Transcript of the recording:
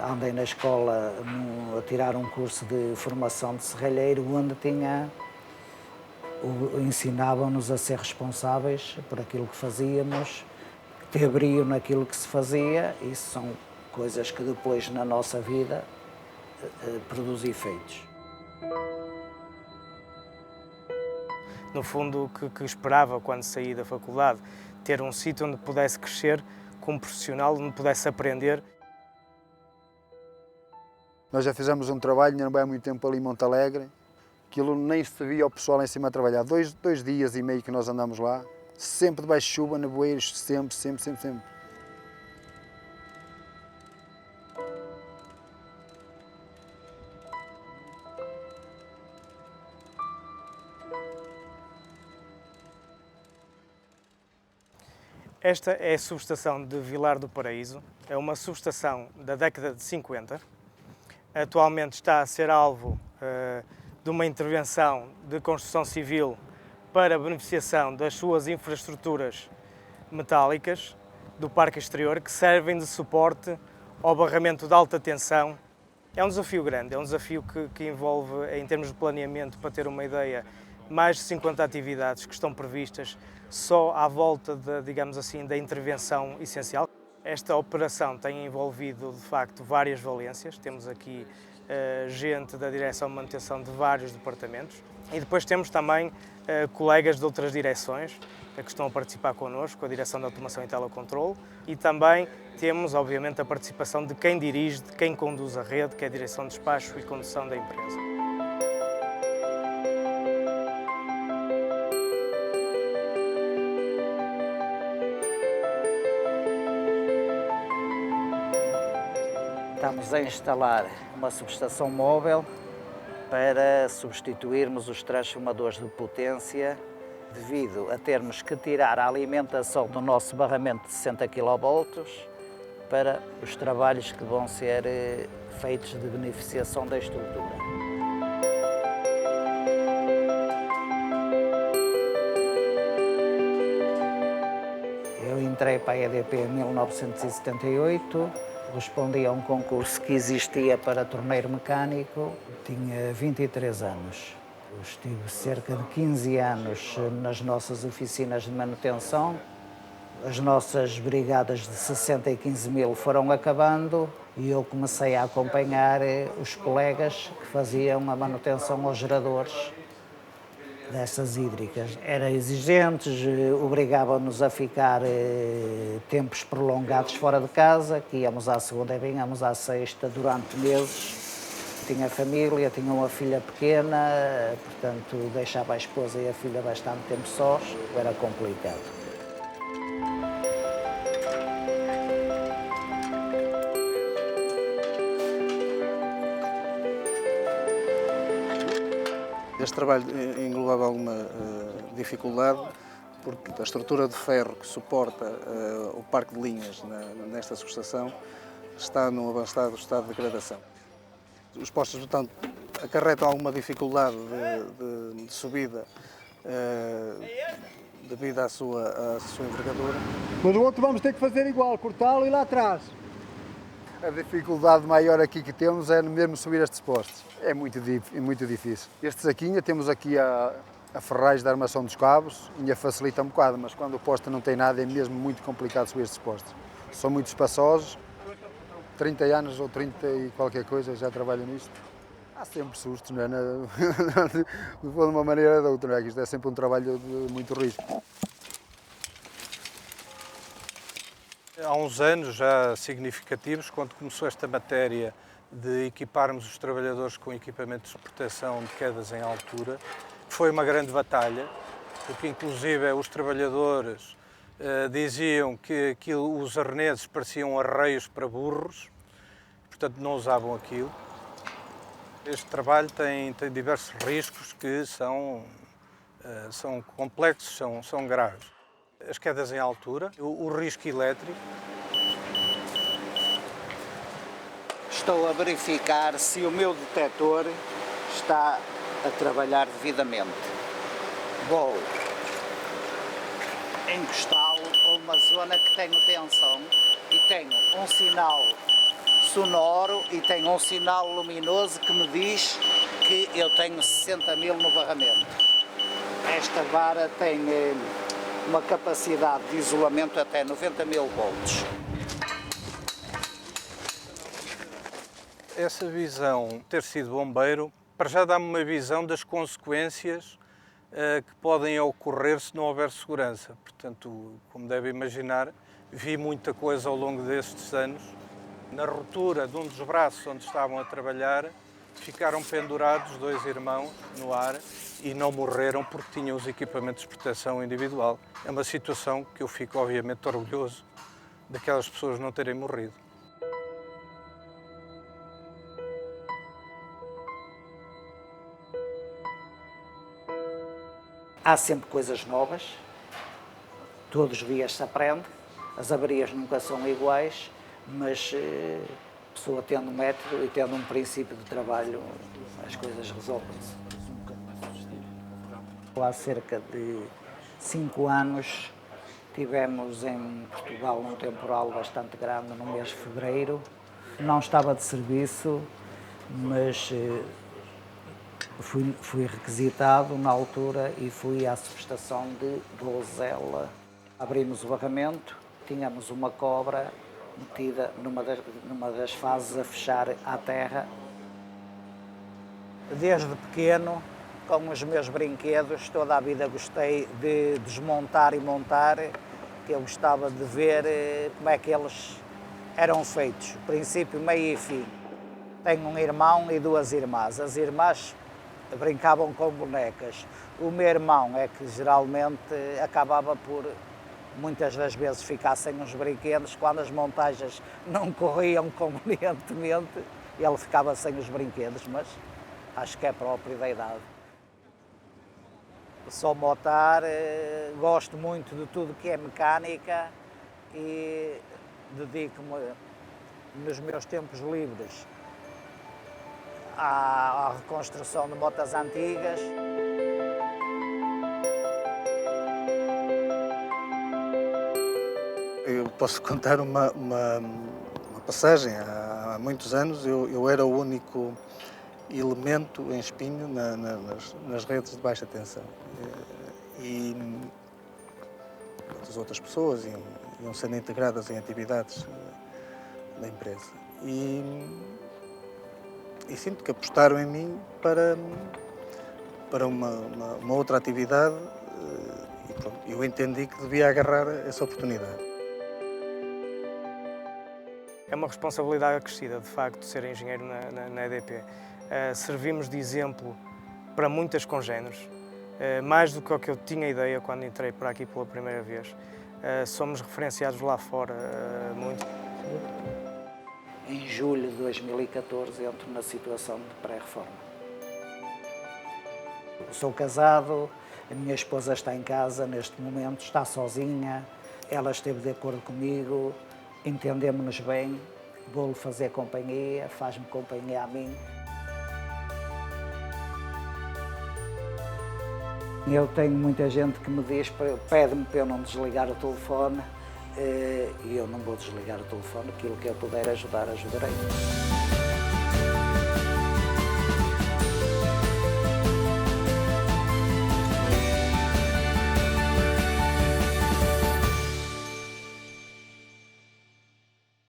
Andei na escola a tirar um curso de formação de serralheiro, onde ensinavam-nos a ser responsáveis por aquilo que fazíamos, ter brio naquilo que se fazia. Isso são coisas que depois na nossa vida produzem efeitos. No fundo, o que esperava quando saí da faculdade, ter um sítio onde pudesse crescer como profissional, onde pudesse aprender. Nós já fizemos um trabalho, não vai há muito tempo ali em Montalegre, aquilo nem se via o pessoal em cima a trabalhar. Dois dias e meio que nós andamos lá, sempre debaixo de chuva, nevoeiros, sempre. Esta é a subestação de Vilar do Paraíso, é uma subestação da década de 50. Atualmente está a ser alvo de uma intervenção de construção civil para beneficiação das suas infraestruturas metálicas do parque exterior, que servem de suporte ao barramento de alta tensão. É um desafio grande, é um desafio que envolve, em termos de planeamento, para ter uma ideia, mais de 50 atividades que estão previstas só à volta, digamos assim, da intervenção essencial. Esta operação tem envolvido, de facto, várias valências. Temos aqui gente da direção de manutenção de vários departamentos e depois temos também colegas de outras direções que estão a participar connosco, a direção de automação e telecontrole, e também temos, obviamente, a participação de quem dirige, de quem conduz a rede, que é a direção de despacho e condução da empresa. Estamos a instalar uma subestação móvel para substituirmos os transformadores de potência, devido a termos que tirar a alimentação do nosso barramento de 60 kV para os trabalhos que vão ser feitos de beneficiação da estrutura. Eu entrei para a EDP em 1978, respondi a um concurso que existia para torneiro mecânico, tinha 23 anos. Eu estive cerca de 15 anos nas nossas oficinas de manutenção. As nossas brigadas de 60 e 15 mil foram acabando e eu comecei a acompanhar os colegas que faziam a manutenção aos geradores dessas hídricas. Eram exigentes, obrigavam-nos a ficar tempos prolongados fora de casa, que íamos à segunda e vinhamos à sexta durante meses. Tinha família, tinha uma filha pequena, portanto deixava a esposa e a filha bastante tempo sós, era complicado. Este trabalho englobava alguma dificuldade, porque a estrutura de ferro que suporta o parque de linhas nesta subestação está num avançado estado de degradação. Os postos, portanto, acarretam alguma dificuldade de subida devido à sua envergadura. Mas o outro vamos ter que fazer igual, cortá-lo e lá atrás. A dificuldade maior aqui que temos é mesmo subir estes postes. É muito difícil. Este saquinho, temos aqui a ferragem da armação dos cabos, ainda facilita um bocado, mas quando o poste não tem nada é mesmo muito complicado subir estes postes. São muito espaçosos, 30 anos ou 30 e qualquer coisa já trabalho nisto. Há sempre sustos, não é? De uma maneira ou de outra, não é? Que isto é sempre um trabalho de muito risco. Há uns anos já significativos, quando começou esta matéria de equiparmos os trabalhadores com equipamentos de proteção de quedas em altura, foi uma grande batalha, porque inclusive os trabalhadores diziam que os arneses pareciam arreios para burros, portanto não usavam aquilo. Este trabalho tem diversos riscos que são complexos, são graves. As quedas em altura, o risco elétrico. Estou a verificar se o meu detector está a trabalhar devidamente. Vou encostá-lo a uma zona que tenho tensão e tenho um sinal sonoro e tem um sinal luminoso que me diz que eu tenho 60.000 no barramento. Esta vara tem uma capacidade de isolamento até 90.000 volts. Essa visão, ter sido bombeiro, para já dá-me uma visão das consequências que podem ocorrer se não houver segurança. Portanto, como deve imaginar, vi muita coisa ao longo destes anos. Na ruptura de um dos braços onde estavam a trabalhar, ficaram pendurados 2 irmãos no ar e não morreram porque tinham os equipamentos de proteção individual. É uma situação que eu fico obviamente orgulhoso daquelas pessoas não terem morrido. Há sempre coisas novas, todos os dias se aprende, as avarias nunca são iguais, mas a pessoa tendo um método e tendo um princípio de trabalho, as coisas resolvem-se. Há cerca de 5 anos tivemos em Portugal um temporal bastante grande no mês de fevereiro. Não estava de serviço, mas fui requisitado na altura e fui à subestação de Dolzela. Abrimos o barramento, tínhamos uma cobra metida numa das fases a fechar à terra. Desde pequeno, com os meus brinquedos, toda a vida gostei de desmontar e montar, que eu gostava de ver como é que eles eram feitos, princípio, meio e fim. Tenho um irmão e 2 irmãs. As irmãs brincavam com bonecas. O meu irmão é que geralmente acabava por, muitas das vezes, ficar sem os brinquedos. Quando as montagens não corriam convenientemente, ele ficava sem os brinquedos, mas acho que é próprio da idade. Sou motar, gosto muito de tudo que é mecânica e dedico-me nos meus tempos livres à reconstrução de motas antigas. Eu posso contar uma passagem. Há muitos anos eu era o único elemento em espinho nas redes de baixa tensão. E as outras pessoas iam sendo integradas em atividades da empresa. E sinto que apostaram em mim para uma outra atividade e pronto, eu entendi que devia agarrar essa oportunidade. É uma responsabilidade acrescida, de facto, ser engenheiro na EDP. Servimos de exemplo para muitas congêneres, mais do que o que eu tinha ideia quando entrei para aqui pela primeira vez. Somos referenciados lá fora muito. Em julho de 2014 entro na situação de pré-reforma. Sou casado, a minha esposa está em casa neste momento, está sozinha, ela esteve de acordo comigo, entendemos-nos bem, vou-lhe fazer companhia, faz-me companhia a mim. Eu tenho muita gente que me diz, pede-me para eu não desligar o telefone, e eu não vou desligar o telefone, aquilo que eu puder ajudar, ajudarei.